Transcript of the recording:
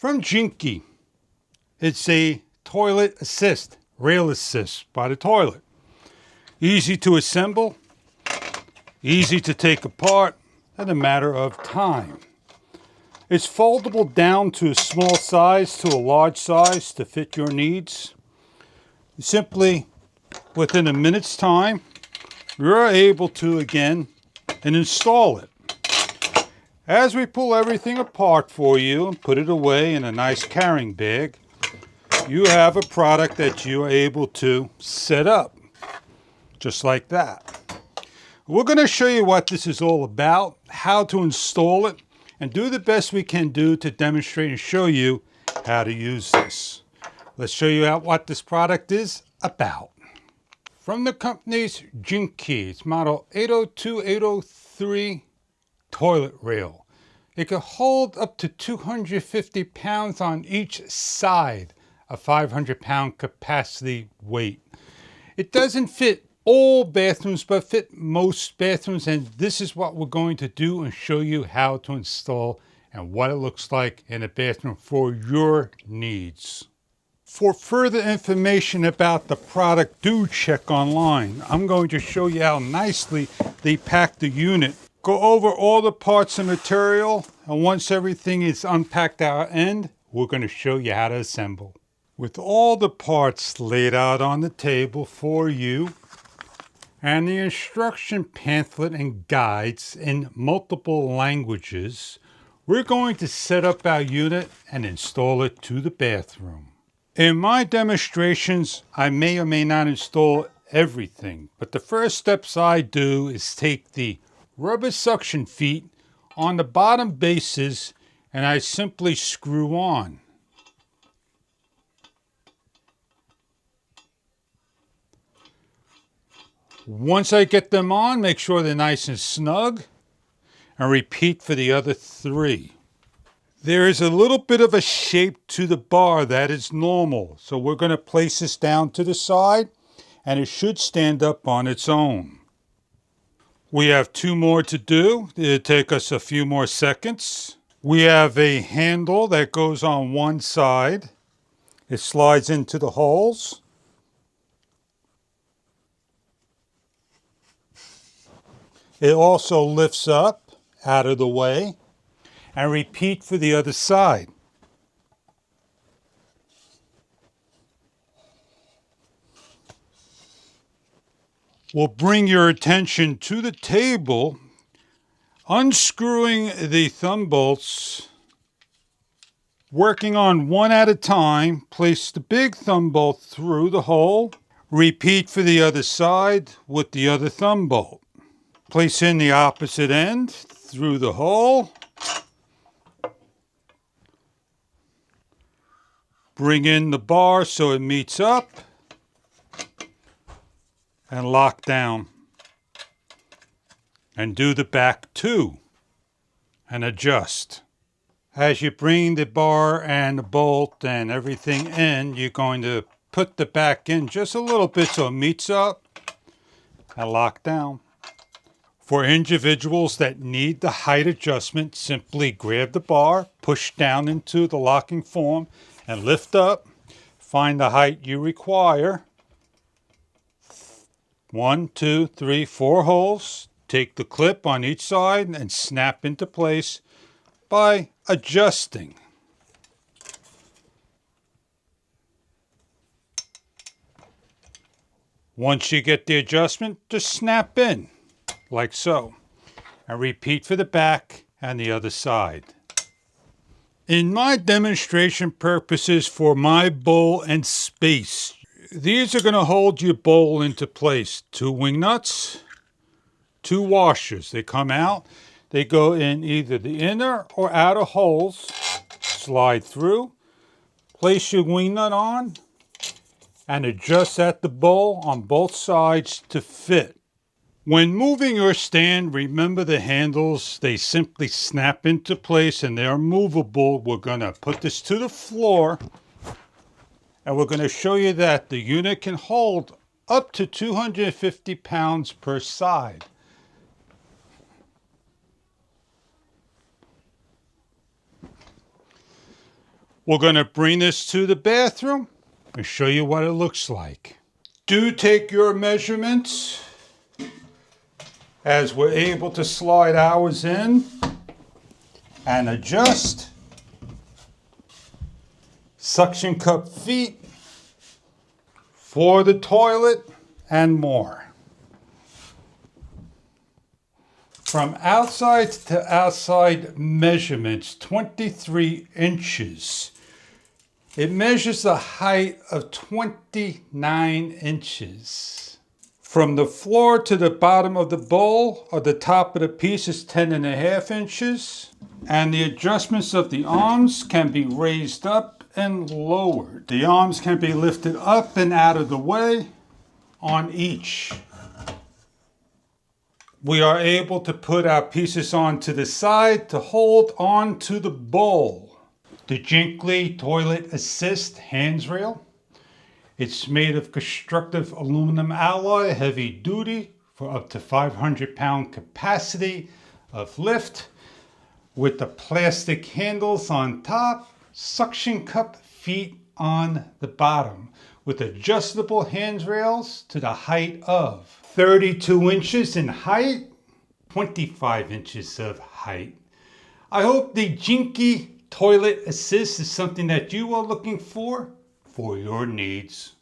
From Jinky. It's a toilet assist, rail assist by the toilet. Easy to assemble, easy to take apart, in a matter of time. It's foldable down to a small size to a large size to fit your needs. Simply, within a minute's time, you're able to again and install it. As we pull everything apart for you and put it away in a nice carrying bag, you have a product that you are able to set up, just like that. We're going to show you what this is all about, how to install it, and do the best we can do to demonstrate and show you how to use this. Let's show you what this product is about. From the company's Jinky, it's model 802-803 toilet rail. It can hold up to 250 pounds on each side, a 500-pound capacity weight. It doesn't fit all bathrooms, but fit most bathrooms, and this is what we're going to do and show you how to install and what it looks like in a bathroom for your needs. For further information about the product, do check online. I'm going to show you how nicely they pack the unit. Go over all the parts and material, and once everything is unpacked at our end, we're going to show you how to assemble. With all the parts laid out on the table for you, and the instruction pamphlet and guides in multiple languages, we're going to set up our unit and install it to the bathroom. In my demonstrations, I may or may not install everything, but the first steps I do is take the rubber suction feet on the bottom bases and I simply screw on. Once I get them on, make sure they're nice and snug, and repeat for the other three. There is a little bit of a shape to the bar that is normal, so we're going to place this down to the side, and it should stand up on its own. We have two more to do. It'll take us a few more seconds. We have a handle that goes on one side. It slides into the holes. It also lifts up out of the way, and repeat for the other side. We'll bring your attention to the table, unscrewing the thumb bolts, working on one at a time. Place the big thumb bolt through the hole. Repeat for the other side with the other thumb bolt. Place in the opposite end through the hole. Bring in the bar so it meets up. And lock down. And do the back too. And adjust. As you bring the bar and the bolt and everything in, you're going to put the back in just a little bit so it meets up. And lock down. For individuals that need the height adjustment, simply grab the bar, push down into the locking form, and lift up. Find the height you require. 1, 2, 3, 4 holes. Take the clip on each side and snap into place by adjusting. Once you get the adjustment, just snap in, like so. And repeat for the back and the other side. In my demonstration purposes for my bowl and space, these are going to hold your bowl into place. 2 wing nuts, 2 washers. They come out. They go in either the inner or outer holes. Slide through. Place your wing nut on and adjust at the bowl on both sides to fit. When moving your stand, remember the handles, they simply snap into place and they're movable. We're going to put this to the floor and we're going to show you that the unit can hold up to 250 pounds per side. We're going to bring this to the bathroom and show you what it looks like. Do take your measurements as we're able to slide ours in and adjust. Suction cup feet for the toilet and more. From outside to outside measurements, 23 inches. It measures a height of 29 inches. From the floor to the bottom of the bowl or the top of the piece is 10.5 inches. And the adjustments of the arms can be raised up and lowered. The arms can be lifted up and out of the way on each. We are able to put our pieces onto the side to hold on to the bowl. The Jinkly Toilet Assist handrail. It's made of constructive aluminum alloy, heavy duty, for up to 500-pound capacity of lift, with the plastic handles on top, suction cup feet on the bottom, with adjustable handrails to the height of 32 inches in height, 25 inches of height. I hope the Jinkly Toilet Assist is something that you are looking for your needs.